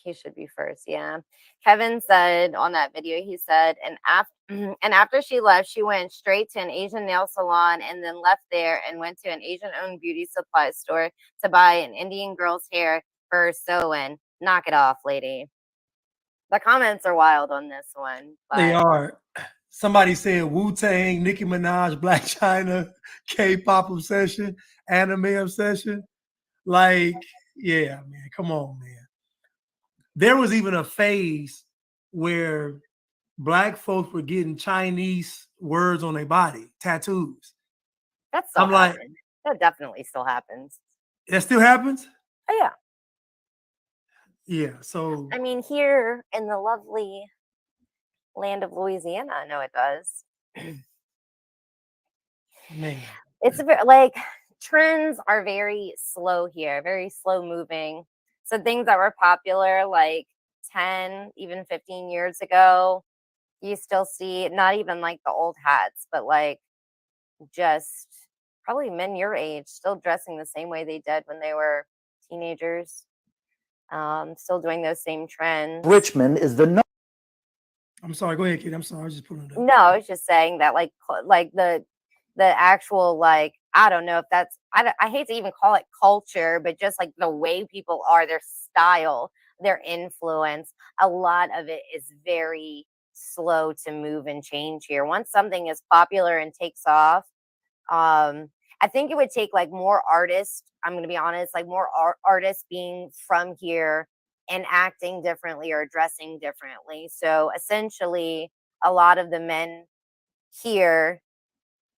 He should be first. Yeah. Kevin said on that video, he said, and after she left, she went straight to an Asian nail salon and then left there and went to an Asian owned beauty supply store to buy an Indian girl's hair for her sew-in. Knock it off, lady. The comments are wild on this one. They But are. Somebody said Wu-Tang, Nicki Minaj, Black China, K-pop obsession, anime obsession. Like, yeah, man, come on, man. There was even a phase where Black folks were getting Chinese words on their body, tattoos. that still I'm like, happens. That definitely still happens. that still happens? Oh, yeah. Yeah, so. I mean, here in the lovely land of Louisiana, I know it does. Man. It's like trends are very slow here, very slow moving. So things that were popular like 10, even 15 years ago, you still see not even like the old hats, but like just probably men your age still dressing the same way they did when they were teenagers. Still doing those same trends. Richmond is the I'm sorry, go ahead, kid. I'm sorry, I was just pulling it up. No, I was just saying that like the actual, like, I don't know if that's, I hate to even call it culture, but just like the way people are, their style, their influence, a lot of it is very slow to move and change here. Once something is popular and takes off, I think it would take like more artists, I'm going to be honest, like more artists being from here and acting differently or dressing differently. So essentially, a lot of the men here,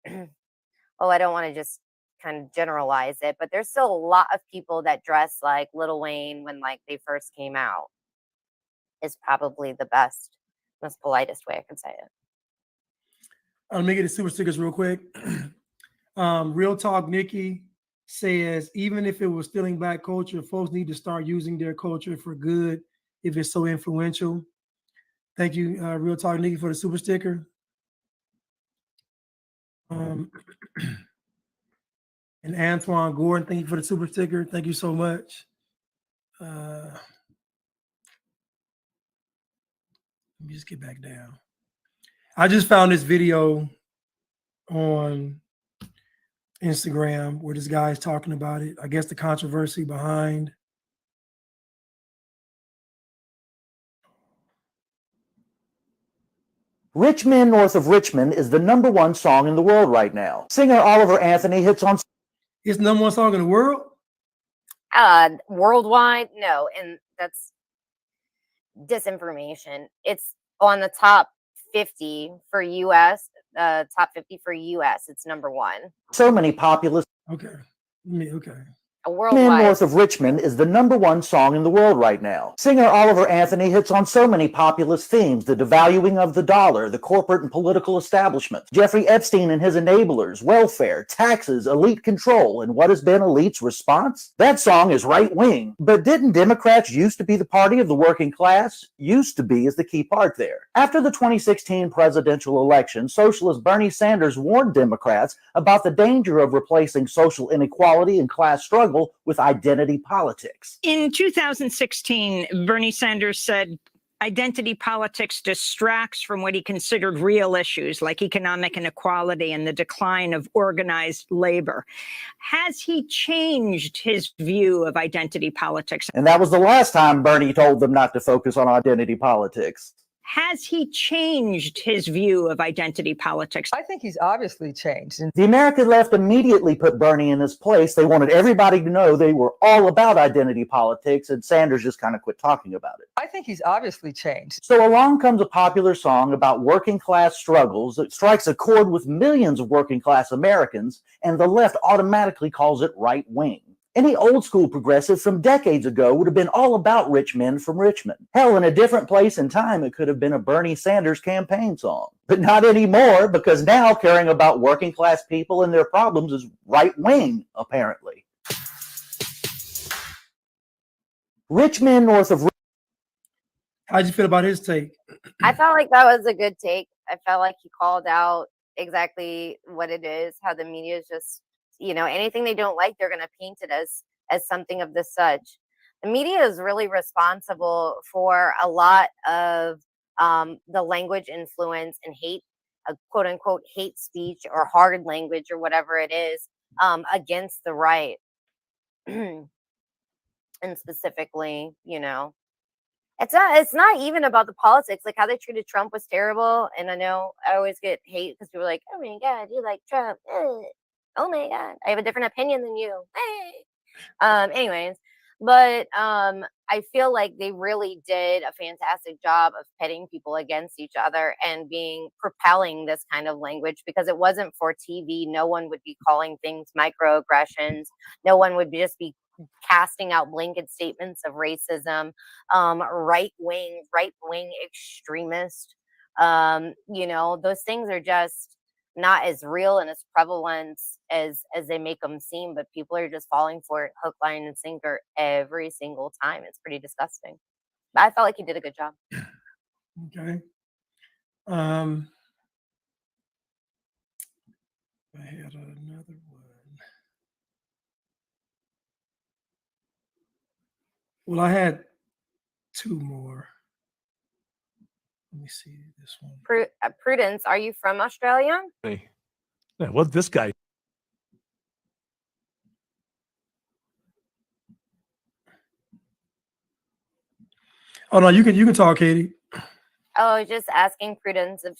well, I don't want to just kind of generalize it, but there's still a lot of people that dress like Lil Wayne when like they first came out, is probably the best, most politest way I can say it. Let me get the super stickers real quick. Real Talk Nikki says, even if it was stealing Black culture, folks need to start using their culture for good if it's so influential. Thank you, Real Talk Nikki, for the super sticker. And Antoine Gordon, thank you for the super sticker. Thank you so much. Let me just get back down. I just found this video on Instagram where this guy is talking about it. I guess the controversy behind Rich Men North of Richmond is the #1 song in the world right now. Singer Oliver Anthony hits on... It's the #1 song in the world? Worldwide? No, and that's disinformation. It's on the top 50 for US, top 50 for US. It's #1. So many populous... Okay. Men North of Richmond is the #1 song in the world right now. Singer Oliver Anthony hits on so many populist themes: the devaluing of the dollar, the corporate and political establishment, Jeffrey Epstein and his enablers, welfare, taxes, elite control, and what has been elite's response? That song is right-wing. But didn't Democrats used to be the party of the working class? Used to be is the key part there. After the 2016 presidential election, socialist Bernie Sanders warned Democrats about the danger of replacing social inequality and class struggle with identity politics. In 2016, Bernie Sanders said identity politics distracts from what he considered real issues like economic inequality and the decline of organized labor. Has he changed his view of identity politics? And that was the last time Bernie told them not to focus on identity politics. Has he changed his view of identity politics? I think he's obviously changed. The American left immediately put Bernie in his place. They wanted everybody to know they were all about identity politics, and Sanders just kind of quit talking about it. I think he's obviously changed. So along comes a popular song about working class struggles that strikes a chord with millions of working class Americans, and the left automatically calls it right wing. Any old school progressive from decades ago would have been all about rich men from Richmond. Hell, in a different place and time, it could have been a Bernie Sanders campaign song. But not anymore, because now caring about working class people and their problems is right wing, apparently. Rich Men North of... How'd you feel about his take? I felt like that was a good take. I felt like he called out exactly what it is, how the media is just, you know, anything they don't like, they're going to paint it as something of the such. The media is really responsible for a lot of the language influence and hate, quote unquote, hate speech or hard language or whatever it is against the right. And specifically, it's not even about the politics. Like how they treated Trump was terrible. And I know I always get hate because people are like, oh my God, you like Trump. Oh my God, I have a different opinion than you. Anyways, but I feel like they really did a fantastic job of pitting people against each other and propelling this kind of language, because it wasn't for TV. No one would be calling things microaggressions. No one would just be casting out blanket statements of racism, right wing extremist. Those things are just not as real and as prevalent as they make them seem, but people are just falling for it hook, line, and sinker every single time. It's pretty disgusting. But I felt like he did a good job. Okay. I had another one. Well, I had two more. Let me see this one. Prudence, are you from Australia? Hey, what's this guy? Oh no, you can talk, Katie. Oh, I was just asking Prudence if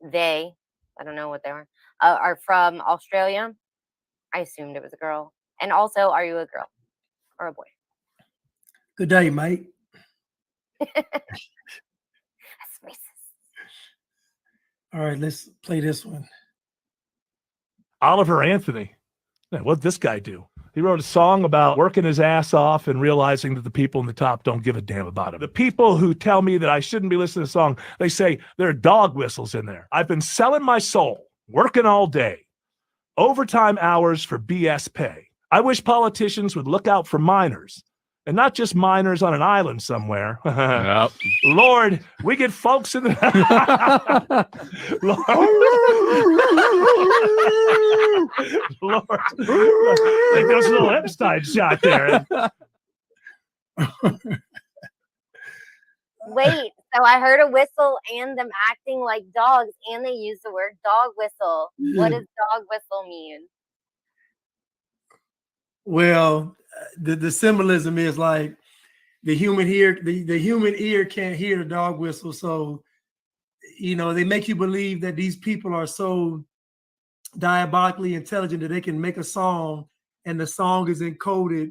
they, I don't know what they are from Australia. I assumed it was a girl. And also, are you a girl or a boy? Good day, mate. That's racist. All right, let's play this one. Oliver Anthony. What'd this guy do? He wrote a song about working his ass off and realizing that the people in the top don't give a damn about him. The people who tell me that I shouldn't be listening to the song, they say there are dog whistles in there. I've been selling my soul, working all day, overtime hours for BS pay. I wish politicians would look out for minors, and not just minors on an island somewhere. Yep. Lord, we get folks in the Lord, like there was a little Epstein shot there. Wait, so I heard a whistle and them acting like dogs, and they use the word dog whistle. What does dog whistle mean? Well, the symbolism is like the human ear, the human ear can't hear the dog whistle. So, they make you believe that these people are so diabolically intelligent that they can make a song and the song is encoded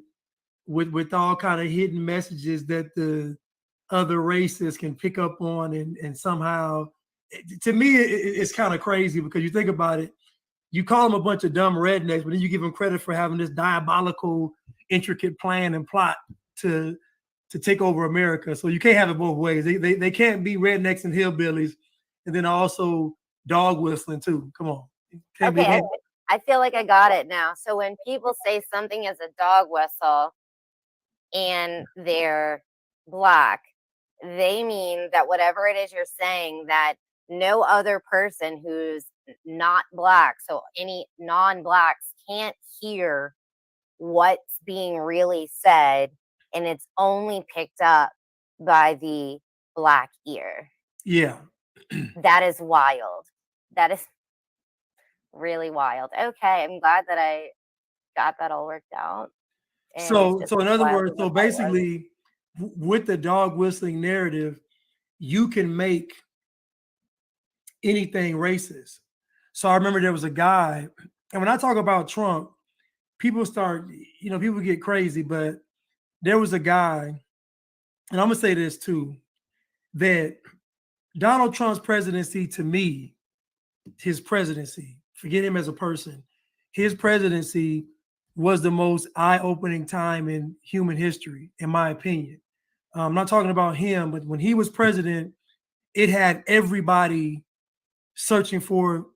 with all kind of hidden messages that the other races can pick up on. And somehow, to me, it's kind of crazy because you think about it. You call them a bunch of dumb rednecks, but then you give them credit for having this diabolical, intricate plan and plot to take over America. So you can't have it both ways. They can't be rednecks and hillbillies and then also dog whistling too. Come on. Okay, I feel like I got it now. So when people say something is a dog whistle and they're Black, they mean that whatever it is you're saying, that no other person who's not Black, so any non-Blacks, can't hear what's being really said, and it's only picked up by the Black ear. Yeah. That is wild. That is really wild. Okay, I'm glad that I got that all worked out. And So it's just in other wild words, as so a part was. basically with the dog whistling narrative, you can make anything racist. So I remember there was a guy, and when I talk about Trump, people start, people get crazy, but there was a guy, and I'm gonna say this too, that Donald Trump's presidency, to me, his presidency, forget him as a person, his presidency was the most eye-opening time in human history, in my opinion. I'm not talking about him, but when he was president, it had everybody searching for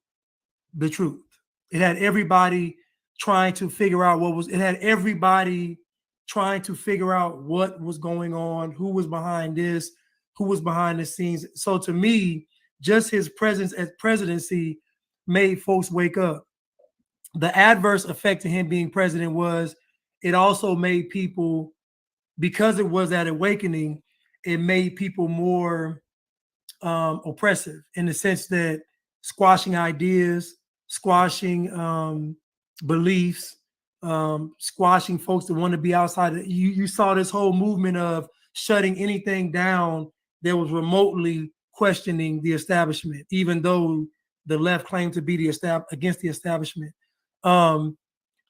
the truth. It had everybody trying to figure out everybody trying to figure out what was going on, who was behind this, who was behind the scenes. So to me, just his presence as presidency made folks wake up. The adverse effect of him being president was it also made people because it was that awakening, it made people more oppressive in the sense that squashing ideas, squashing beliefs, squashing folks that want to be outside. You saw this whole movement of shutting anything down that was remotely questioning the establishment, even though the left claimed to be against the establishment.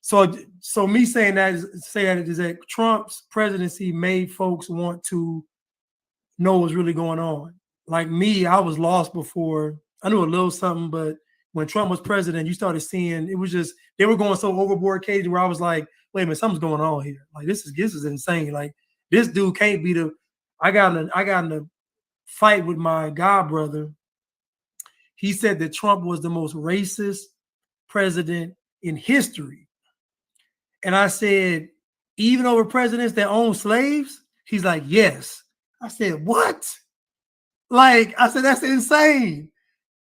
So me saying that is that Trump's presidency made folks want to know what's really going on. Like me, I was lost before. I knew a little something, but when Trump was president, you started seeing it was just they were going so overboard, Katie, where I was like, wait a minute, something's going on here. Like this is insane. Like this dude can't be the. I got in a fight with my god brother. He said that Trump was the most racist president in history. And I said, even over presidents that own slaves? He's like, yes. I said, what? Like, I said, that's insane.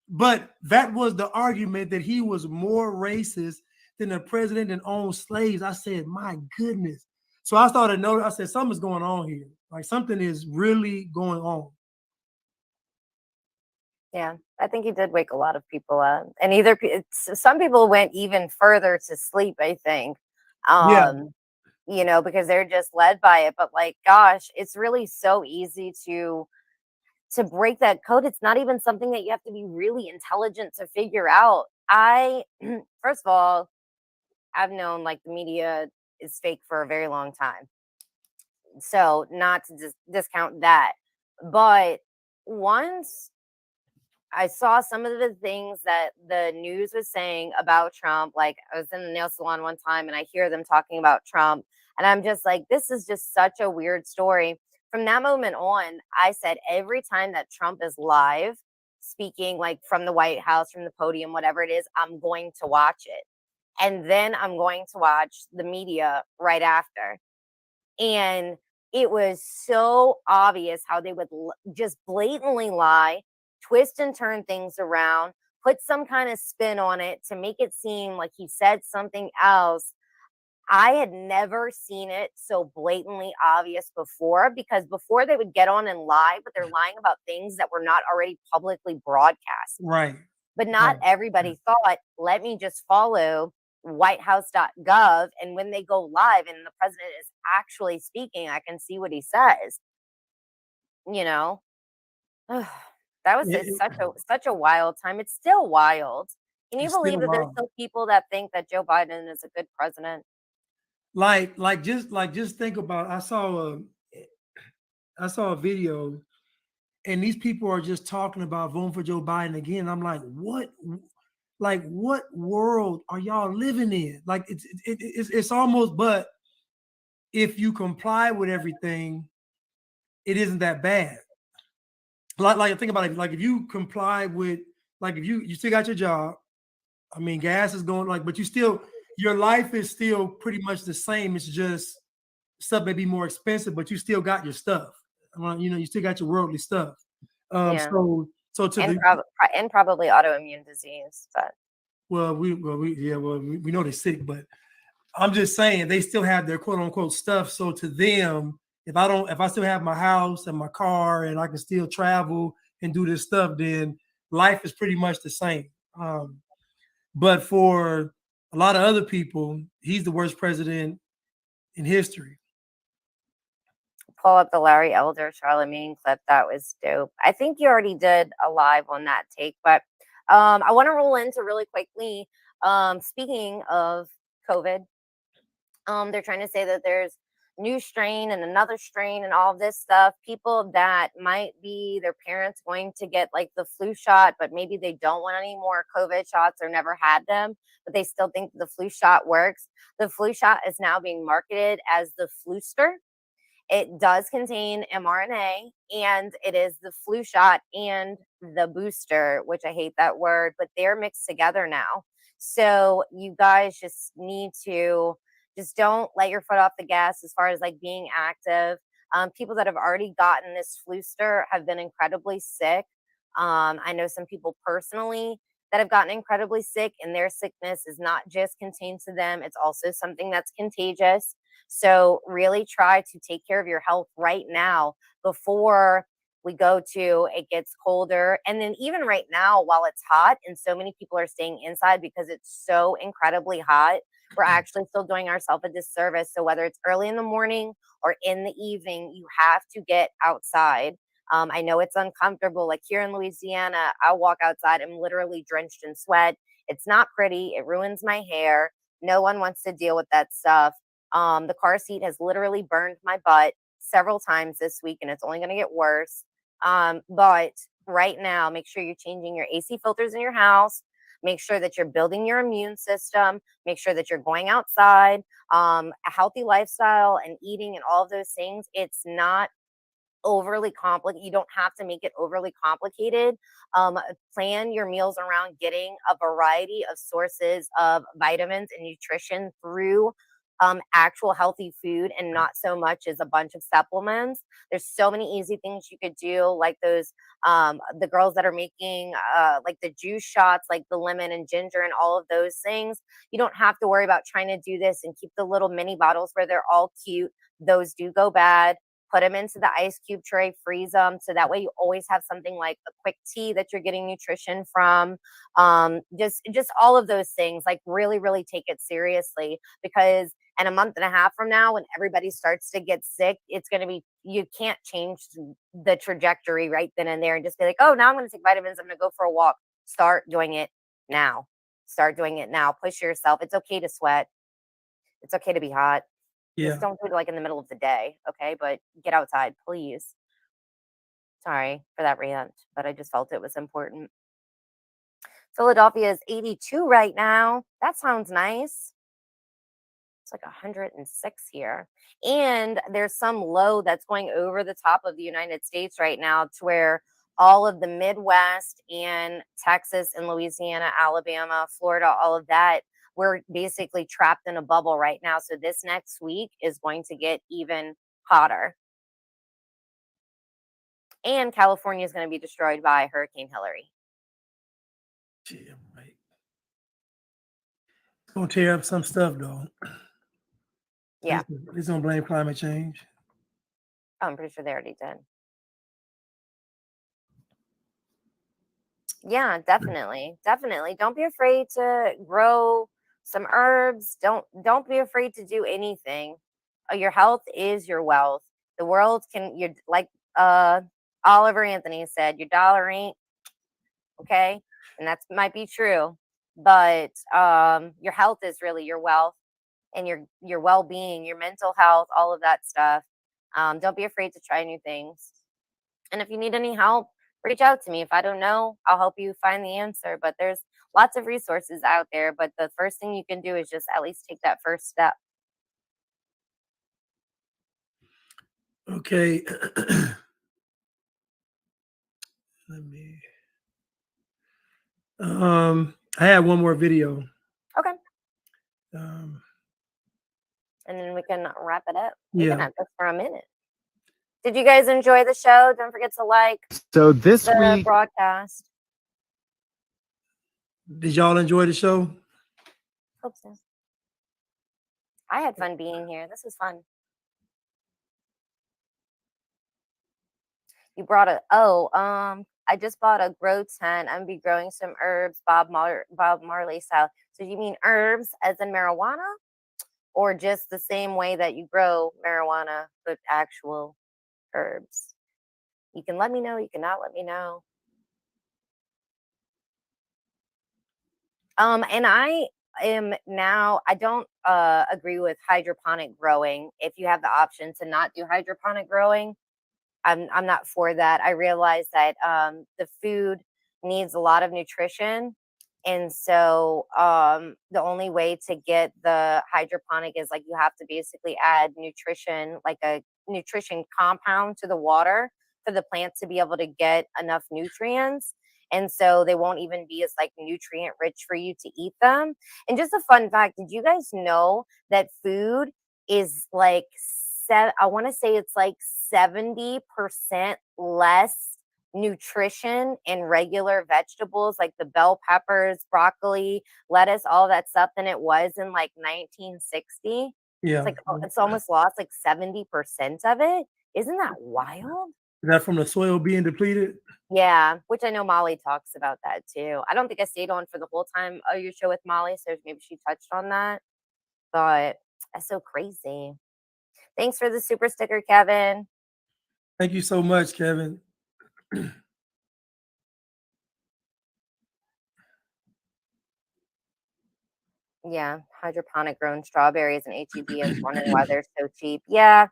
But that was the argument that he was more racist than the president that owned slaves. I said, my goodness. So I started noticing, I said, something's going on here. Like something is really going on. Yeah, I think he did wake a lot of people up. And some people went even further to sleep, I think. You know, because they're just led by it. But like, gosh, it's really so easy to break that code. It's not even something that you have to be really intelligent to figure out. First of all, I've known like the media is fake for a very long time. So not to discount that. But once I saw some of the things that the news was saying about Trump, like I was in the nail salon one time and I hear them talking about Trump. And I'm just like, this is just such a weird story. From that moment on, I said every time that Trump is live speaking, like from the White House, from the podium, whatever it is, I'm going to watch it. And then I'm going to watch the media right after. And it was so obvious how they would just blatantly lie, twist and turn things around, put some kind of spin on it to make it seem like he said something else. I had never seen it so blatantly obvious before, because before they would get on and lie, but they're lying about things that were not already publicly broadcast. Right. But not everybody thought, let me just follow whitehouse.gov. And when they go live and the president is actually speaking, I can see what he says. You know, that was such a wild time. It's still wild. Can you believe that there's still people that think that Joe Biden is a good president? Just think about, I saw a video and these people are just talking about voting for Joe Biden again. I'm like, what world are y'all living in? Like it's almost, but if you comply with everything, it isn't that bad. Like think about it. Like if you comply with, like if you still got your job, I mean, gas is going but you still, your life is still pretty much the same. It's just stuff may be more expensive, but you still got your stuff. You know, you still got your worldly stuff. So and probably autoimmune disease. But we know they're sick, but I'm just saying they still have their quote unquote stuff. So to them, if I still have my house and my car and I can still travel and do this stuff, then life is pretty much the same. But for a lot of other people, he's the worst president in history. Pull up the Larry Elder Charlemagne clip. That was dope. I think you already did a live on that take, but I want to roll into really quickly. Speaking of COVID, they're trying to say that there's new strain and another strain and all this stuff. People that might be their parents going to get like the flu shot, but maybe they don't want any more COVID shots or never had them, but they still think the flu shot works. The flu shot is now being marketed as the Fluster. It does contain mRNA, and it is the flu shot and the booster, which I hate that word, but they're mixed together now. So you guys just need to just don't let your foot off the gas as far as like being active. People that have already gotten this Fluster have been incredibly sick. I know some people personally that have gotten incredibly sick, and their sickness is not just contained to them. It's also something that's contagious. So really try to take care of your health right now before we go to it gets colder. And then even right now, while it's hot and so many people are staying inside because it's so incredibly hot, we're actually still doing ourselves a disservice. So whether it's early in the morning or in the evening, you have to get outside. I know it's uncomfortable. Like here in Louisiana, I walk outside, I'm literally drenched in sweat. It's not pretty. It ruins my hair. No one wants to deal with that stuff. The car seat has literally burned my butt several times this week, and it's only going to get worse. But right now, make sure you're changing your AC filters in your house. Make sure that you're building your immune system. Make sure that you're going outside, a healthy lifestyle and eating and all of those things. It's not overly complicated. You don't have to make it overly complicated. Plan your meals around getting a variety of sources of vitamins and nutrition through actual healthy food and not so much as a bunch of supplements. There's so many easy things you could do, like those the girls that are making like the juice shots, like the lemon and ginger and all of those things. You don't have to worry about trying to do this and keep the little mini bottles where they're all cute. Those do go bad. Put them into the ice cube tray, freeze them. So that way you always have something like a quick tea that you're getting nutrition from. Just all of those things, like really, really take it seriously, because in a month and a half from now, when everybody starts to get sick, it's going to be, you can't change the trajectory right then and there and just be like, oh, now I'm going to take vitamins. I'm going to go for a walk. Start doing it now. Start doing it now. Push yourself. It's okay to sweat. It's okay to be hot. Yeah. Just don't do it like in the middle of the day, okay? But get outside, please. Sorry for that rant, but I just felt it was important. Philadelphia is 82 right now. That sounds nice. It's like 106 here. And there's some low that's going over the top of the United States right now, to where all of the Midwest and Texas and Louisiana, Alabama, Florida, all of that, we're basically trapped in a bubble right now. So this next week is going to get even hotter. And California is going to be destroyed by Hurricane Hillary. Yeah, right. It's gonna tear up some stuff though. Yeah. It's gonna blame climate change. I'm pretty sure they already did. Yeah, definitely. Definitely. Don't be afraid to grow some herbs. Don't be afraid to do anything. Your health is your wealth. The world can, you're like Oliver Anthony said, your dollar ain't okay. And that might be true. But your health is really your wealth, and your well-being, your mental health, all of that stuff. Don't be afraid to try new things. And if you need any help, reach out to me. If I don't know, I'll help you find the answer. But there's lots of resources out there. But the first thing you can do is just at least take that first step. Okay. Let me. I have one more video. Okay. Um, And then we can wrap it up. We can yeah. have this for a minute. Did you guys enjoy the show? Don't forget to like So this the week, broadcast. Did y'all enjoy the show? Hope so. I had fun being here. This was fun. You brought I just bought a grow tent. I'm gonna be growing some herbs, Bob Marley style. So you mean herbs as in marijuana, or just the same way that you grow marijuana, but actual herbs? You can let me know. You cannot let me know. And I am now, I don't agree with hydroponic growing. If you have the option to not do hydroponic growing, I'm not for that. I realize that the food needs a lot of nutrition. And so the only way to get the hydroponic is like you have to basically add nutrition, like a nutrition compound to the water for the plant to be able to get enough nutrients. And so they won't even be as like nutrient rich for you to eat them. And just a fun fact, did you guys know that food is like, I want to say it's like 70% less nutrition in regular vegetables like the bell peppers, broccoli, lettuce, all that stuff than it was in like 1960? Yeah. It's like it's almost lost like 70% of it. Isn't that wild? Is that from the soil being depleted? Yeah, which I know Molly talks about that too. I don't think I stayed on for the whole time of your show with Molly, so maybe she touched on that. But that's so crazy. Thanks for the super sticker, Kevin. Thank you so much, Kevin. Yeah, hydroponic grown strawberries and HEB is wondering why they're so cheap. Yeah,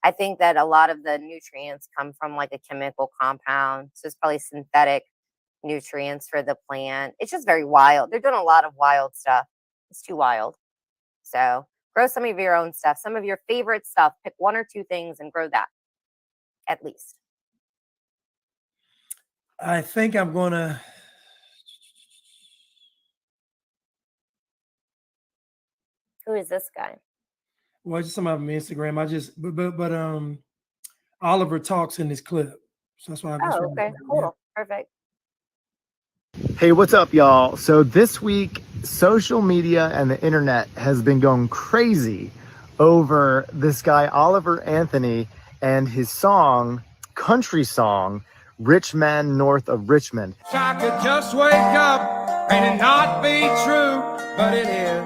I think that a lot of the nutrients come from like a chemical compound. So it's probably synthetic nutrients for the plant. It's just very wild. They're doing a lot of wild stuff. It's too wild. So grow some of your own stuff, some of your favorite stuff. Pick one or two things and grow that at least. I think I'm gonna. Who is this guy? Well, just some of them Instagram. I just, but Oliver talks in this clip, so that's why. Oh, okay, cool, perfect. Hey, what's up, y'all? So this week, social media and the internet has been going crazy over this guy, Oliver Anthony, and his song, country song, Rich Man North of Richmond. I could just wake up and it not be true, but it is.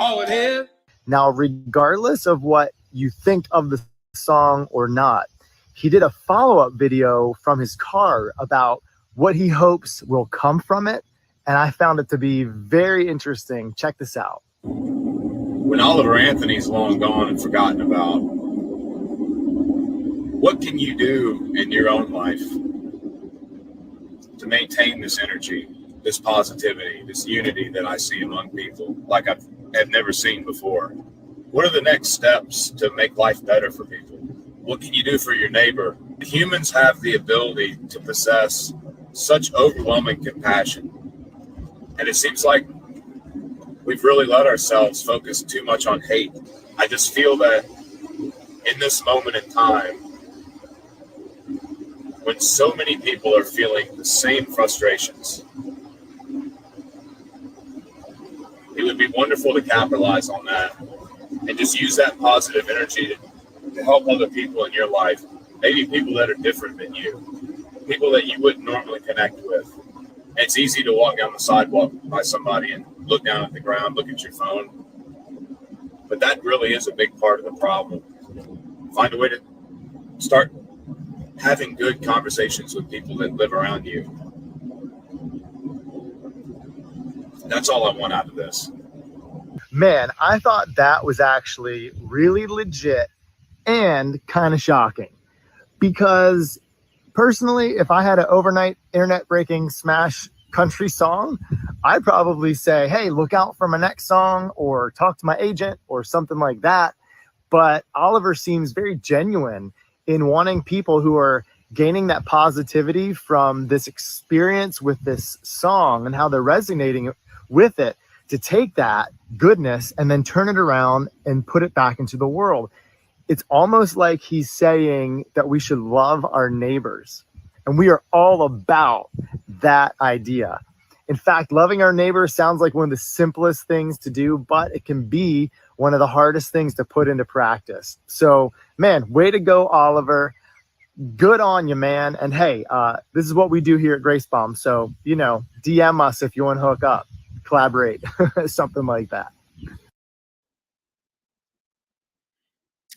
Oh, it is. Now, regardless of what you think of the song or not, he did a follow-up video from his car about what he hopes will come from it, and I found it to be very interesting. Check this out. When Oliver Anthony's long gone and forgotten about, what can you do in your own life to maintain this energy, this positivity, this unity that I see among people like I've never seen before? What are the next steps to make life better for people? What can you do for your neighbor? Humans have the ability to possess such overwhelming compassion. And it seems like we've really let ourselves focus too much on hate. I just feel that in this moment in time, when so many people are feeling the same frustrations, it would be wonderful to capitalize on that and just use that positive energy to help other people in your life, maybe people that are different than you, people that you wouldn't normally connect with. It's easy to walk down the sidewalk by somebody and look down at the ground, look at your phone, but that really is a big part of the problem. Find a way to start having good conversations with people that live around you. That's all I want out of this. Man, I thought that was actually really legit and kind of shocking, because personally, if I had an overnight internet breaking smash country song, I'd probably say, hey, look out for my next song, or talk to my agent or something like that. But Oliver seems very genuine in wanting people who are gaining that positivity from this experience with this song and how they're resonating with it, to take that goodness and then turn it around and put it back into the world. It's almost like he's saying that we should love our neighbors. And we are all about that idea. In fact, loving our neighbors sounds like one of the simplest things to do, but it can be one of the hardest things to put into practice. So, man, way to go, Oliver. Good on you, man. And hey, this is what we do here at Grace Bomb. So, you know, DM us if you want to hook up, collaborate, something like that.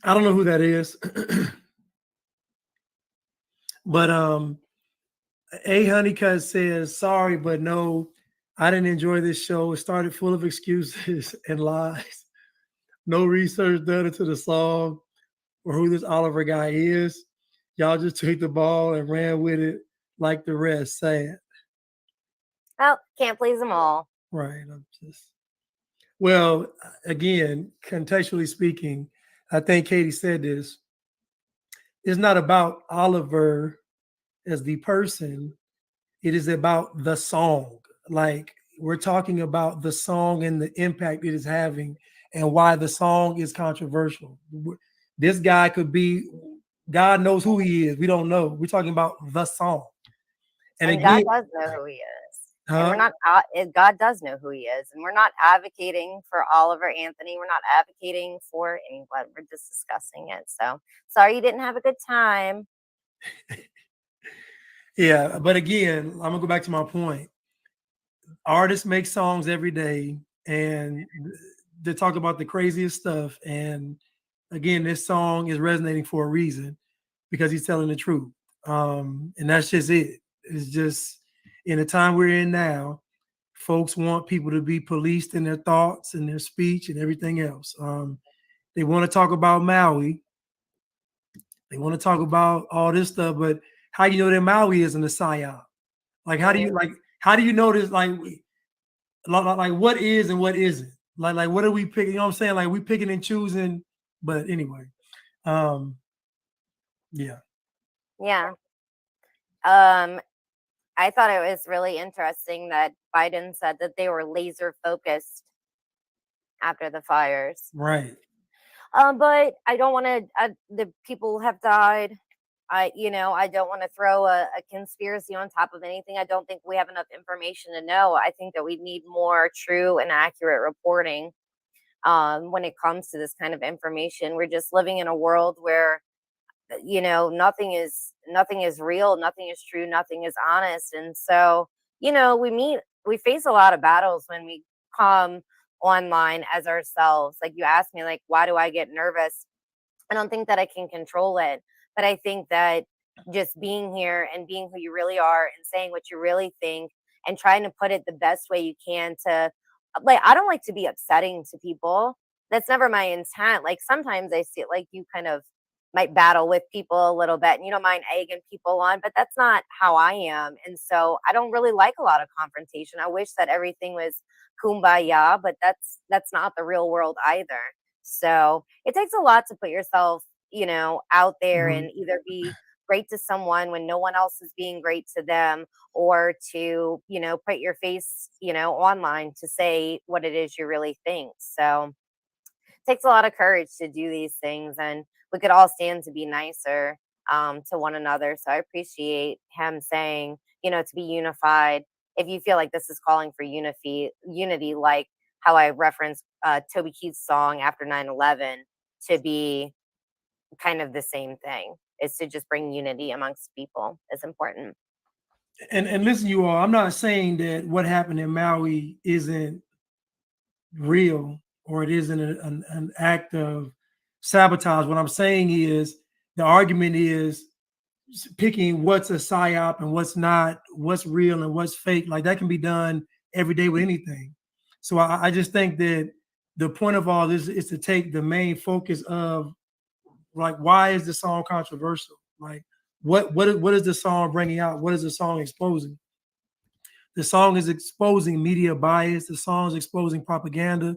I don't know who that is. But A Honeycutt says, sorry, but no, I didn't enjoy this show. It started full of excuses and lies. No research done into the song or who this Oliver guy is. Y'all just took the ball and ran with it like the rest. Sad. Oh, can't please them all. Right. Well, again, contextually speaking, I think Katie said this. It's not about Oliver as the person. It is about the song. Like, we're talking about the song and the impact it is having and why the song is controversial. This guy could be, God knows who he is. We don't know. We're talking about the song. And again, God does know who he is. And we're not, God does know who he is. And we're not advocating for Oliver Anthony. We're not advocating for anyone. We're just discussing it. So sorry you didn't have a good time. Yeah, but again, I'm gonna go back to my point. Artists make songs every day, and they talk about the craziest stuff. And again, this song is resonating for a reason because he's telling the truth. And that's just it. It's just in the time we're in now, folks want people to be policed in their thoughts and their speech and everything else. They want to talk about Maui. They want to talk about all this stuff, but how you know that Maui isn't a psyop? Like, how do you know this? Like what is and what isn't? Like what are we picking? You know what I'm saying? Like we picking and choosing. But anyway, yeah. Yeah. I thought it was really interesting that Biden said that they were laser focused after the fires. Right. But I don't want to, the people have died. I don't want to throw a conspiracy on top of anything. I don't think we have enough information to know. I think that we need more true and accurate reporting when it comes to this kind of information. We're just living in a world where, nothing is real, nothing is true, nothing is honest. And so, we face a lot of battles when we come online as ourselves. Like you asked me, like, why do I get nervous? I don't think that I can control it, but I think that just being here and being who you really are and saying what you really think and trying to put it the best way you can to, like, I don't like to be upsetting to people. That's never my intent. Like sometimes I see it like you kind of might battle with people a little bit and you don't mind egging people on, but that's not how I am. And so I don't really like a lot of confrontation. I wish that everything was kumbaya, but that's not the real world either. So it takes a lot to put yourself, out there and either be great to someone when no one else is being great to them, or to, put your face, online to say what it is you really think. So it takes a lot of courage to do these things, and we could all stand to be nicer to one another. So I appreciate him saying, to be unified. If you feel like this is calling for unity, like how I referenced Toby Keith's song after 9/11, to be kind of the same thing, is to just bring unity amongst people is important. And listen, you all, I'm not saying that what happened in Maui isn't real or it isn't an act of sabotage. What I'm saying is the argument is picking what's a psyop and what's not, what's real and what's fake. Like that can be done every day with anything. So I just think that the point of all this is to take the main focus of, like, why is the song controversial? Like, what is the song bringing out? What is the song exposing? The song is exposing media bias. The song is exposing propaganda.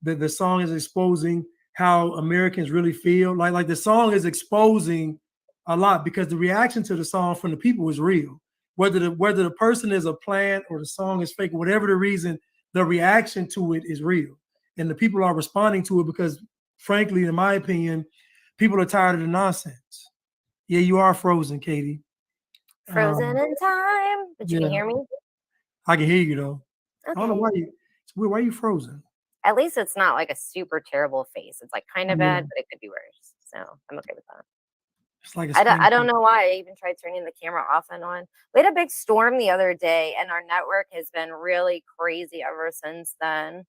The song is exposing how Americans really feel. Like the song is exposing a lot, because the reaction to the song from the people is real. Whether the person is a plant or the song is fake, whatever the reason, the reaction to it is real. And the people are responding to it because, frankly, in my opinion, people are tired of the nonsense. Yeah, you are frozen, Katie. Frozen in time. But you can hear me? I can hear you, though. Okay. I don't know why it's weird. Why are you frozen? At least it's not like a super terrible face. It's like kind of bad, but it could be worse. So I'm okay with that. It's like I don't know why I even tried turning the camera off and on. We had a big storm the other day, and our network has been really crazy ever since then.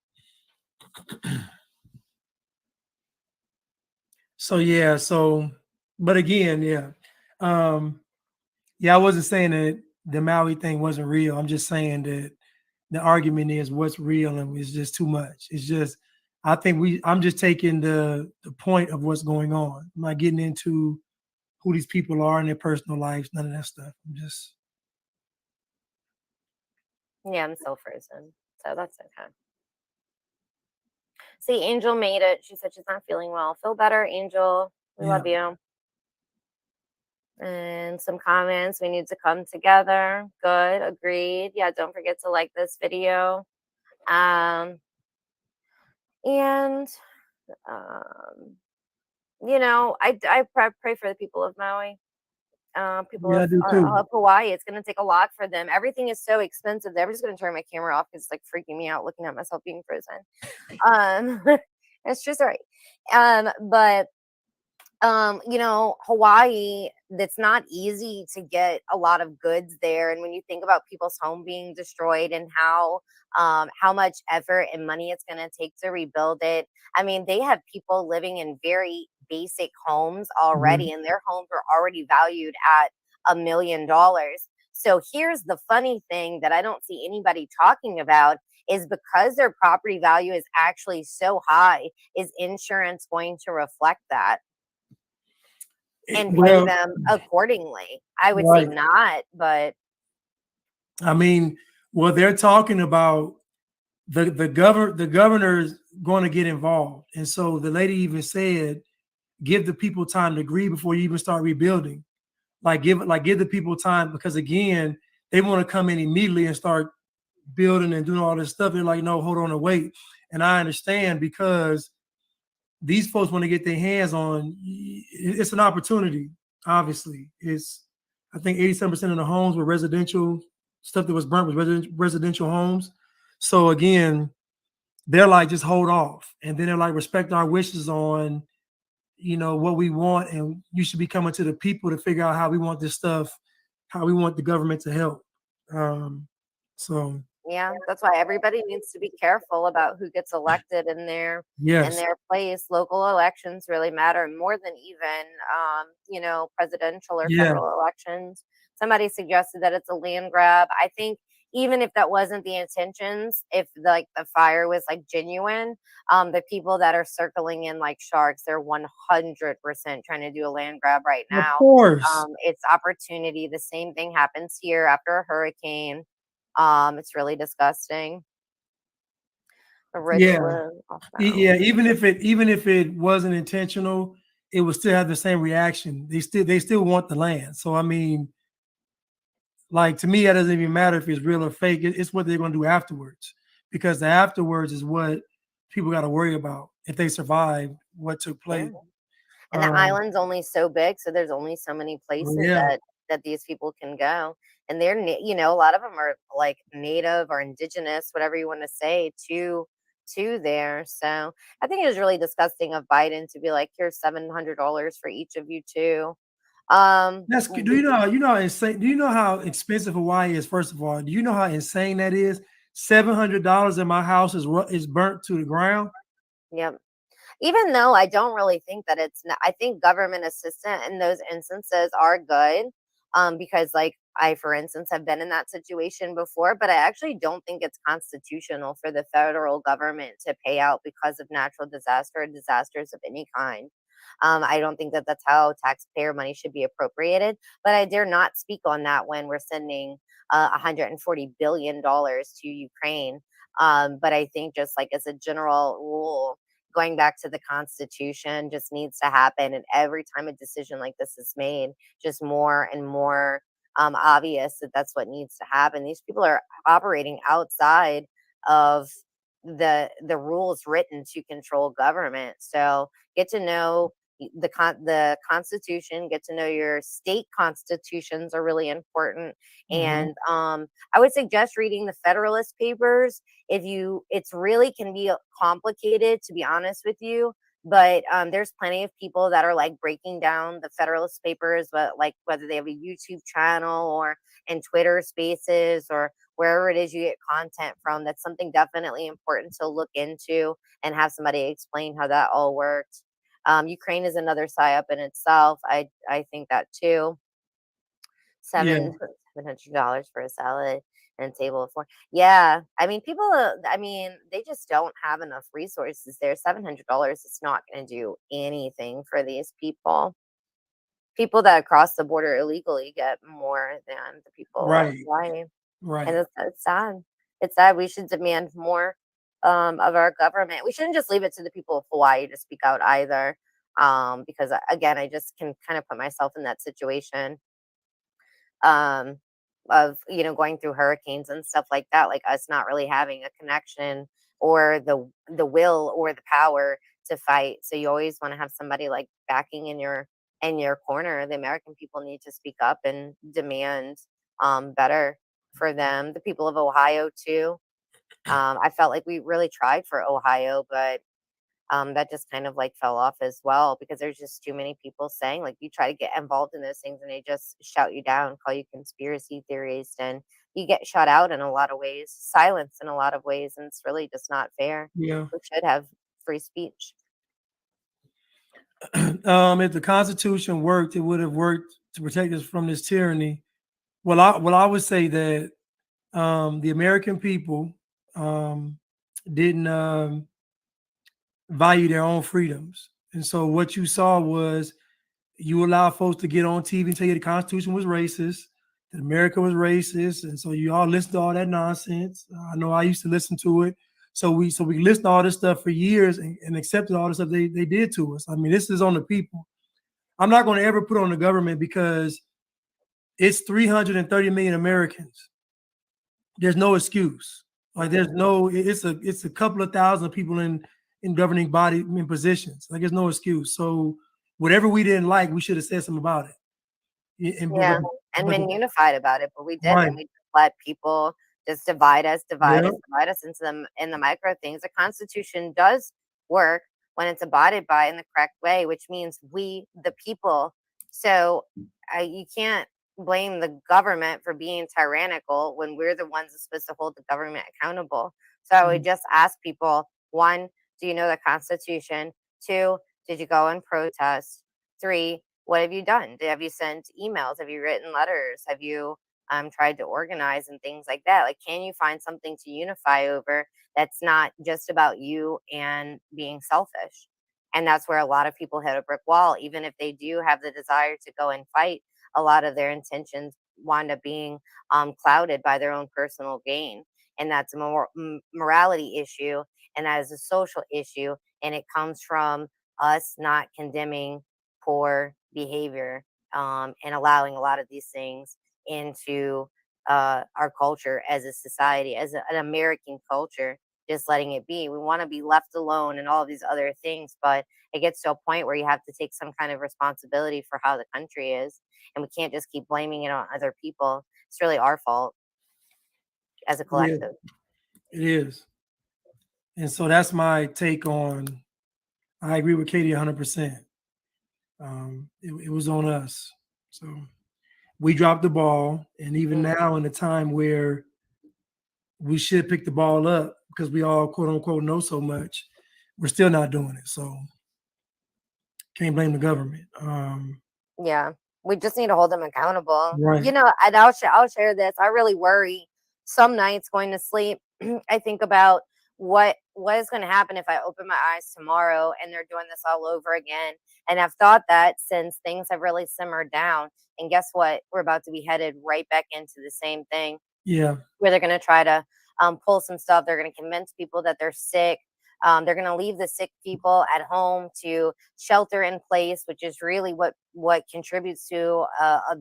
But again, I wasn't saying that the Maui thing wasn't real. I'm just saying that the argument is what's real, and it's just too much. It's just, I'm just taking the point of what's going on. I'm not getting into who these people are in their personal lives, none of that stuff. I'm still frozen, so that's okay. See, Angel made it. She said she's not feeling well. Feel better, Angel. We love you. And some comments. We need to come together. Good. Agreed. Yeah, don't forget to like this video. I pray for the people of Maui. People Yeah, I do too. of Hawaii. It's going to take a lot for them. Everything is so expensive. I'm just going to turn my camera off because it's like freaking me out looking at myself being frozen. It's just all right. But you know, Hawaii, that's not easy to get a lot of goods there. And when you think about people's home being destroyed and how much effort and money it's going to take to rebuild it. I mean, they have people living in very basic homes already, and their homes are already valued at $1 million. So here's the funny thing that I don't see anybody talking about is because their property value is actually so high, is insurance going to reflect that and pay Well, them accordingly? I would say right. not, but I mean, well, they're talking about the governor's going to get involved, and so the lady even said, give the people time to grieve before you even start rebuilding. Give the people time, because again, they want to come in immediately and start building and doing all this stuff. They're like, no, hold on and wait. And I understand, because these folks want to get their hands on. It's an opportunity. Obviously, I think 87% of the homes were residential. Stuff that was burnt was residential homes. So again, they're like, just hold off, and then they're like, respect our wishes on, what we want, and you should be coming to the people to figure out how we want this stuff, how we want the government to help. So yeah, that's why everybody needs to be careful about who gets elected in yes, their place. Local elections really matter more than even presidential or yeah, federal elections. Somebody suggested that it's a land grab. I think even if that wasn't the intentions, if the fire was like genuine, the people that are circling in like sharks, they're 100% trying to do a land grab right of now. course. It's opportunity. The same thing happens here after a hurricane. It's really disgusting. The rich Yeah, live off yeah. that. Even if it wasn't intentional, it would still have the same reaction. They still want the land. So I mean, like, to me, that doesn't even matter if it's real or fake. It's what they're going to do afterwards, because the afterwards is what people got to worry about if they survive what took place. Yeah. And the island's only so big, so there's only so many places Yeah, that these people can go. And they're, a lot of them are like native or indigenous, whatever you want to say, to there. So I think it was really disgusting of Biden to be like, here's $700 for each of you too. that's good. Do you know how insane? Do you know how expensive Hawaii is? First of all, do you know how insane that is? $700 in my house is burnt to the ground. Yep. Even though I don't really think that I think government assistance in those instances are good. Because like I, for instance, have been in that situation before, but I actually don't think it's constitutional for the federal government to pay out because of natural disaster or disasters of any kind. I don't think that that's how taxpayer money should be appropriated, but I dare not speak on that when we're sending $140 billion to Ukraine. But I think just like as a general rule, going back to the Constitution just needs to happen. And every time a decision like this is made, just more and more obvious that that's what needs to happen. These people are operating outside of the rules written to control government. So get to know the Constitution, get to know your state constitutions are really important. And I would suggest reading the Federalist Papers. It's really can be complicated, to be honest with you, but there's plenty of people that are like breaking down the Federalist Papers, but like whether they have a YouTube channel or in Twitter Spaces or wherever it is you get content from. That's something definitely important to look into and have somebody explain how that all works. Ukraine is another psyop in itself. I think that too. Yeah, $700 for a salad and a table of four. Yeah, I mean, people. I mean, they just don't have enough resources there. $700 is not going to do anything for these people. People that cross the border illegally get more than the people of right, Hawaii, right. and it's sad. It's sad. We should demand more of our government. We shouldn't just leave it to the people of Hawaii to speak out either. Because again, I just can kind of put myself in that situation um, of going through hurricanes and stuff like that, like us not really having a connection or the will or the power to fight. So you always want to have somebody like backing in your in your corner. The American people need to speak up and demand better for them. The people of Ohio too. I felt like we really tried for Ohio, but that just kind of like fell off as well because there's just too many people saying like you try to get involved in those things and they just shout you down, call you conspiracy theorist, and you get shut out in a lot of ways, silenced in a lot of ways, and it's really just not fair. Yeah. We should have free speech. If the Constitution worked, it would have worked to protect us from this tyranny. Well, I would say that the American people didn't value their own freedoms, and so what you saw was you allow folks to get on TV and tell you the Constitution was racist, that America was racist, and so you all listen to all that nonsense. I know I used to listen to it. So we listened to all this stuff for years and accepted all the stuff they did to us. I mean, this is on the people. I'm not going to ever put on the government because it's 330 million Americans. There's no excuse. Like there's no, it's a couple of thousand people in governing body in positions. Like there's no excuse. So whatever we didn't like, we should have said something about it. And been unified about it, but we didn't. Right. We just let people just divide us into in the micro things. The Constitution does work when it's abided by in the correct way, which means we, the people. So you can't blame the government for being tyrannical when we're the ones that's supposed to hold the government accountable. So I would just ask people, 1, do you know the Constitution? 2, did you go and protest? 3, what have you done? Have you sent emails? Have you written letters? Have you tried to organize and things like that? Like, can you find something to unify over that's not just about you and being selfish? And that's where a lot of people hit a brick wall. Even if they do have the desire to go and fight, a lot of their intentions wind up being clouded by their own personal gain. And that's a morality issue. And that is a social issue. And it comes from us not condemning poor behavior and allowing a lot of these things into our culture as a society, as an American culture, just letting it be. We want to be left alone and all of these other things, but it gets to a point where you have to take some kind of responsibility for how the country is. And we can't just keep blaming it on other people. It's really our fault as a collective. It is. And so that's my take on, I agree with Katie 100%. It was on us. So we dropped the ball. And even now in a time where we should pick the ball up because we all quote unquote know so much, we're still not doing it. So can't blame the government. Yeah, we just need to hold them accountable. Right. You know, and I'll share this. I really worry some nights going to sleep. I think about what is going to happen if I open my eyes tomorrow and they're doing this all over again. And I've thought that since things have really simmered down. And guess what? We're about to be headed right back into the same thing. Yeah. Where they're going to try to pull some stuff. They're going to convince people that they're sick. They're going to leave the sick people at home to shelter in place, which is really what contributes to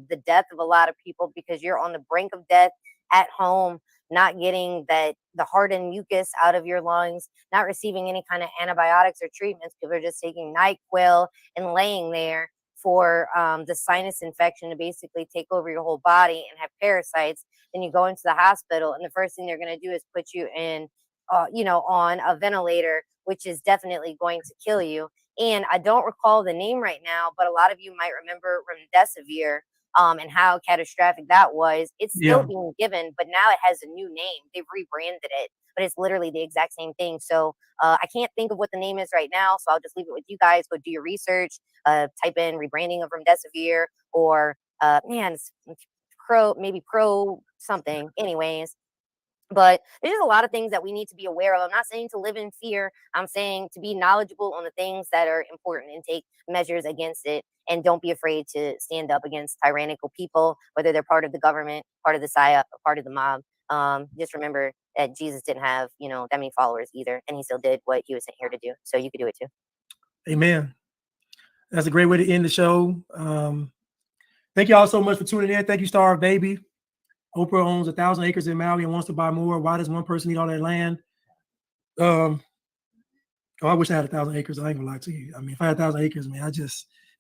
the death of a lot of people, because you're on the brink of death at home, not getting the hardened mucus out of your lungs, not receiving any kind of antibiotics or treatments. People are just taking NyQuil and laying there for the sinus infection to basically take over your whole body and have parasites. Then you go into the hospital, and the first thing they're going to do is put you in on a ventilator, which is definitely going to kill you. And I don't recall the name right now, but a lot of you might remember remdesivir and how catastrophic that was. It's still being given, but now it has a new name. They've rebranded it, but it's literally the exact same thing. So I can't think of what the name is right now, so I'll just leave it with you guys. Go do your research, type in rebranding of remdesivir, or pro something. Anyways. But there's just a lot of things that we need to be aware of. I'm not saying to live in fear. I'm saying to be knowledgeable on the things that are important and take measures against it. And don't be afraid to stand up against tyrannical people, whether they're part of the government, part of the PSYOP, or part of the mob. Just remember that Jesus didn't have, that many followers either. And he still did what he was sent here to do. So you could do it too. Amen. That's a great way to end the show. Thank you all so much for tuning in. Thank you, Star Baby. Oprah owns 1,000 acres in Maui and wants to buy more. Why does one person need all that land? I wish I had 1,000 acres. I ain't gonna lie to you. I mean, if I had 1,000 acres, man,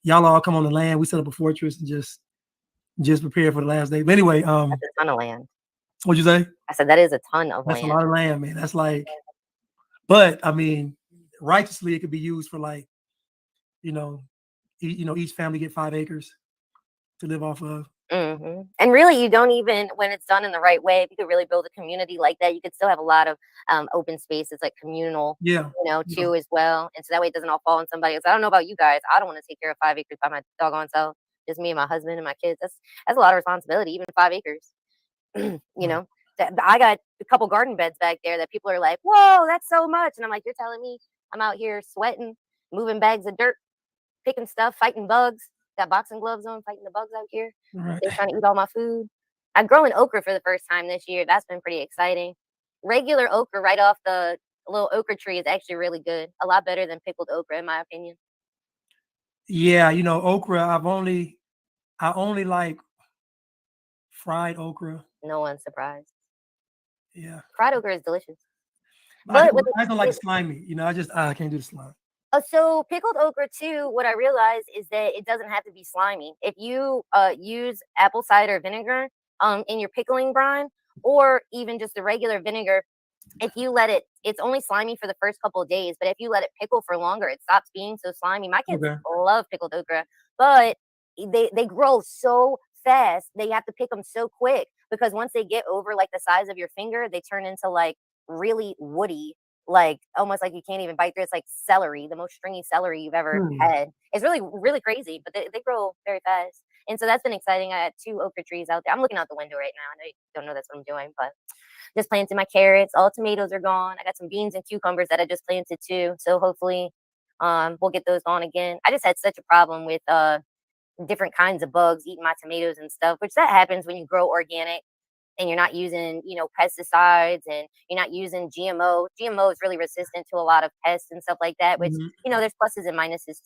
y'all all come on the land. We set up a fortress and just prepare for the last day. But anyway, That's a ton of land. what'd you say? I said that is a ton of That's land. a lot of land, man. That's like, but I mean, righteously, it could be used for like, each family get 5 acres to live off of. And really, you don't even, when it's done in the right way, if you could really build a community like that, you could still have a lot of open spaces, like communal, too, as well. And so that way it doesn't all fall on somebody else. I don't know about you guys. I don't want to take care of 5 acres by my doggone self. Just me and my husband and my kids. That's a lot of responsibility, even 5 acres. I got a couple garden beds back there that people are like, whoa, that's so much. And I'm like, you're telling me I'm out here sweating, moving bags of dirt, picking stuff, fighting bugs. Got boxing gloves on, fighting the bugs out here. Right. They're trying to eat all my food. I'm growing okra for the first time this year. That's been pretty exciting. Regular okra right off the little okra tree is actually really good. A lot better than pickled okra, in my opinion. Yeah, okra, I only like fried okra. No one's surprised. Yeah. Fried okra is delicious. I don't like slimy. I can't do the slime. So pickled okra too, what I realized is that it doesn't have to be slimy. If you use apple cider vinegar in your pickling brine, or even just the regular vinegar, if you let it, it's only slimy for the first couple of days, but if you let it pickle for longer, it stops being so slimy. My kids love pickled okra, but they grow so fast. They have to pick them so quick, because once they get over like the size of your finger, they turn into like really woody, like almost like you can't even bite through. It's like celery, the most stringy celery you've ever had. It's really, really crazy, but they grow very fast. And so that's been exciting. I had 2 okra trees out there. I'm looking out the window right now. I know you don't know that's what I'm doing, but just planted my carrots. All tomatoes are gone. I got some beans and cucumbers that I just planted too. So hopefully we'll get those on again. I just had such a problem with different kinds of bugs eating my tomatoes and stuff, which that happens when you grow organic and you're not using, pesticides, and you're not using GMO. GMO is really resistant to a lot of pests and stuff like that, which, there's pluses and minuses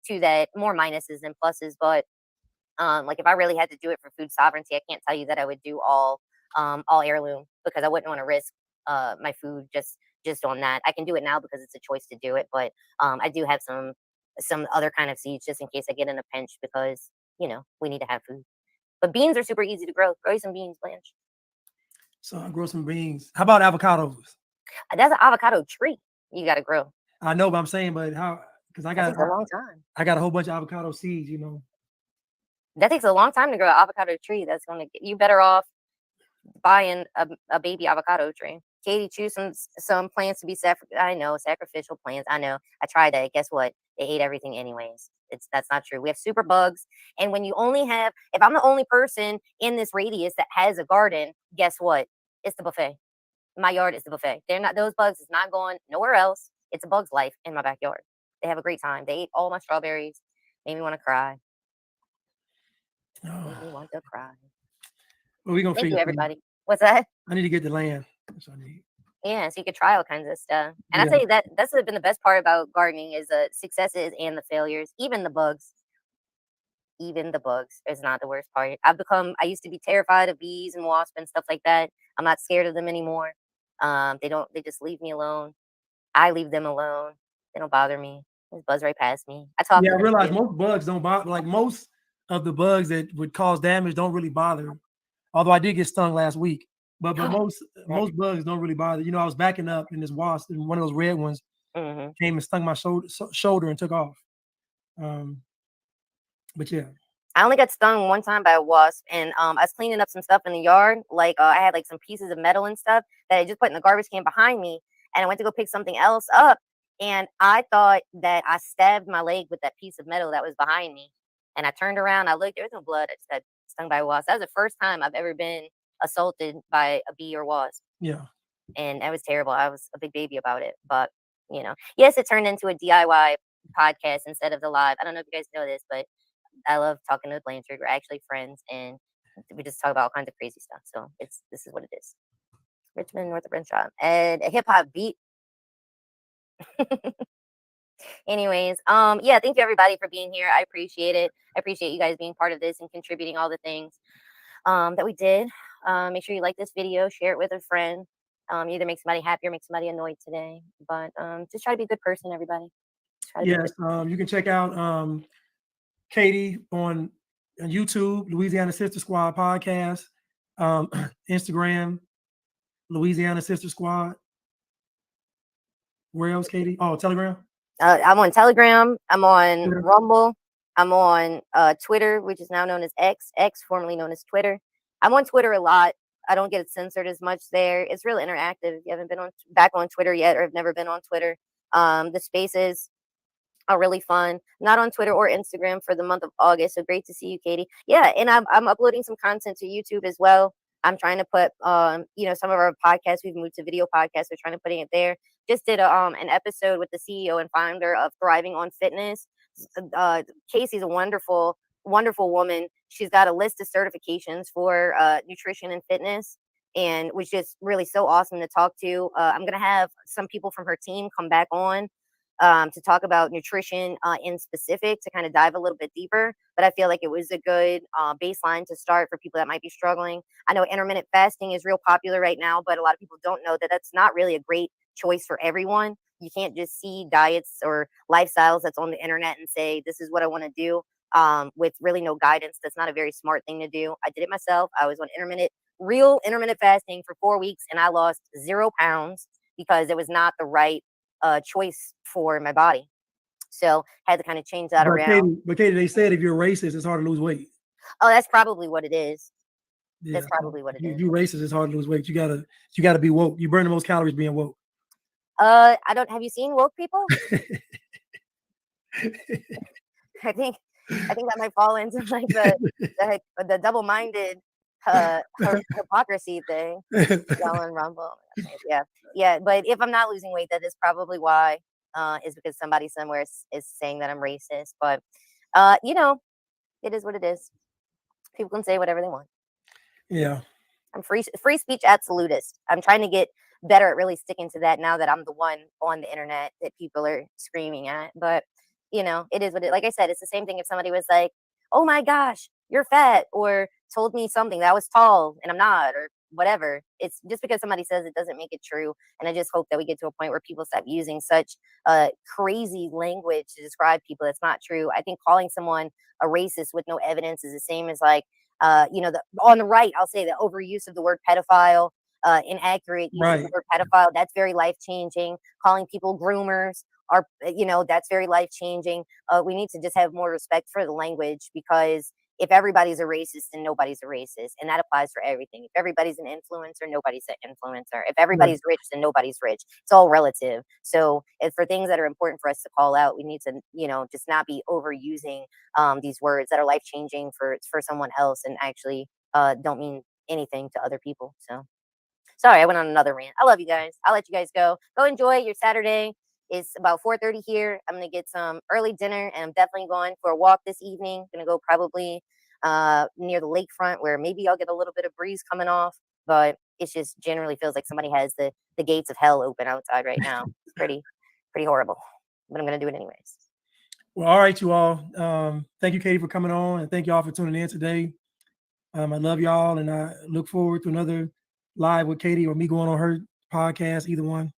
to that, more minuses than pluses. But like if I really had to do it for food sovereignty, I can't tell you that I would do all heirloom, because I wouldn't want to risk my food just on that. I can do it now because it's a choice to do it, but I do have some other kind of seeds just in case I get in a pinch, because we need to have food. But beans are super easy to grow. Grow you some beans, Blanche. So I grow some beans. How about avocados? That's an avocado tree you got to grow. I know, but I'm saying, but how? Because That takes a long time. I got a whole bunch of avocado seeds. That takes a long time to grow an avocado tree. That's going to get you better off buying a baby avocado tree. Katie, choose some plants to be sacrificial plants. I know. I tried that. Guess what? They ate everything anyways. That's not true. We have super bugs. And when you only have, if I'm the only person in this radius that has a garden, guess what? It's the buffet. My yard is the buffet. Those bugs is not going nowhere else. It's a bug's life in my backyard. They have a great time. They ate all my strawberries. Made me want to cry. Made me want to cry. Well, we're going to Thank you, everybody. What's that? I need to get the land. That's what I need. Yeah, so you could try all kinds of stuff. And I tell you that's been the best part about gardening is the successes and the failures, even the bugs. Even the bugs is not the worst part. I used to be terrified of bees and wasps and stuff like that. I'm not scared of them anymore. They just leave me alone. I leave them alone. They don't bother me. They buzz right past me. I realize most bugs don't bother. Like most of the bugs that would cause damage don't really bother. Although I did get stung last week. But most bugs don't really bother. I was backing up in this wasp, and one of those red ones came and stung my shoulder and took off. But yeah. I only got stung one time by a wasp, and I was cleaning up some stuff in the yard. Like I had like some pieces of metal and stuff that I just put in the garbage can behind me, and I went to go pick something else up, and I thought that I stabbed my leg with that piece of metal that was behind me. And I turned around, I looked, there was no blood. I just got stung by a wasp. That was the first time I've ever been assaulted by a bee or wasp. Yeah. And that was terrible. I was a big baby about it. But, yes, it turned into a DIY podcast instead of the live. I don't know if you guys know this, but I love talking to Blanchard. We're actually friends, and we just talk about all kinds of crazy stuff. So this is what it is. Richmond, North of Blanchard, and a hip hop beat. Anyways, thank you everybody for being here. I appreciate it. I appreciate you guys being part of this and contributing all the things that we did. Make sure you like this video, share it with a friend. Either make somebody happy or make somebody annoyed today. But just try to be a good person, everybody. Yes, you can check out Katie on YouTube, Louisiana Sister Squad podcast, Instagram, Louisiana Sister Squad. Where else, Katie? Oh, Telegram. I'm on Telegram. I'm on Twitter. Rumble. I'm on Twitter, which is now known as X, formerly known as Twitter. I'm on Twitter a lot. I don't get censored as much there. It's real interactive. If you haven't been back on Twitter yet or have never been on Twitter, the spaces are really fun. Not on Twitter or Instagram for the month of August. So great to see you, Katie. Yeah, and I'm uploading some content to YouTube as well. I'm trying to put some of our podcasts. We've moved to video podcasts. We're trying to put it there. Just did an episode with the CEO and founder of Thriving on Fitness. Casey's a wonderful woman. She's got a list of certifications for nutrition and fitness, and was just really so awesome to talk to. I'm gonna have some people from her team come back on to talk about nutrition in specific, to kind of dive a little bit deeper. But I feel like it was a good baseline to start for people that might be struggling. I know intermittent fasting is real popular right now, but a lot of people don't know that that's not really a great choice for everyone. You can't just see diets or lifestyles that's on the internet and say, this is what I want to do with really no guidance. That's not a very smart thing to do. I did it myself. I was on real intermittent fasting for 4 weeks, and I lost 0 pounds because it was not the right choice for my body. So had to kind of change that around. Katie, they said if you're racist, it's hard to lose weight. Oh, that's probably what it is. Yeah, that's probably what it is. You racist, it's hard to lose weight. You gotta be woke. You burn the most calories being woke. Have you seen woke people? I think that might fall into like the double-minded hypocrisy thing. Yelling Rumble. Yeah. But if I'm not losing weight, that is probably why. Is because somebody somewhere is saying that I'm racist. But it is what it is. People can say whatever they want. Yeah. I'm free speech absolutist. I'm trying to get better at really sticking to that now that I'm the one on the internet that people are screaming at. But it is what it. Like I said, it's the same thing if somebody was like, "Oh my gosh, you're fat," or told me something that I was tall and I'm not, or whatever. It's just because somebody says it doesn't make it true. And I just hope that we get to a point where people stop using such crazy language to describe people that's not true. I think calling someone a racist with no evidence is the same as like, on the right, I'll say the overuse of the word pedophile, inaccurate use of the word pedophile. That's very life changing. Calling people groomers that's very life changing. We need to just have more respect for the language, because if everybody's a racist, then nobody's a racist. And that applies for everything. If everybody's an influencer, nobody's an influencer. If everybody's rich, then nobody's rich. It's all relative. So for things that are important for us to call out, we need to, just not be overusing these words that are life-changing for someone else and actually don't mean anything to other people. So sorry, I went on another rant. I love you guys. I'll let you guys go. Go enjoy your Saturday. It's about 4:30 here. I'm going to get some early dinner, and I'm definitely going for a walk this evening. Going to go probably near the lakefront, where maybe I'll get a little bit of breeze coming off, but it just generally feels like somebody has the gates of hell open outside right now. It's pretty horrible, but I'm going to do it anyways. Well, all right, you all. Thank you, Katie, for coming on, and thank y'all for tuning in today. I love y'all, and I look forward to another live with Katie or me going on her podcast, either one.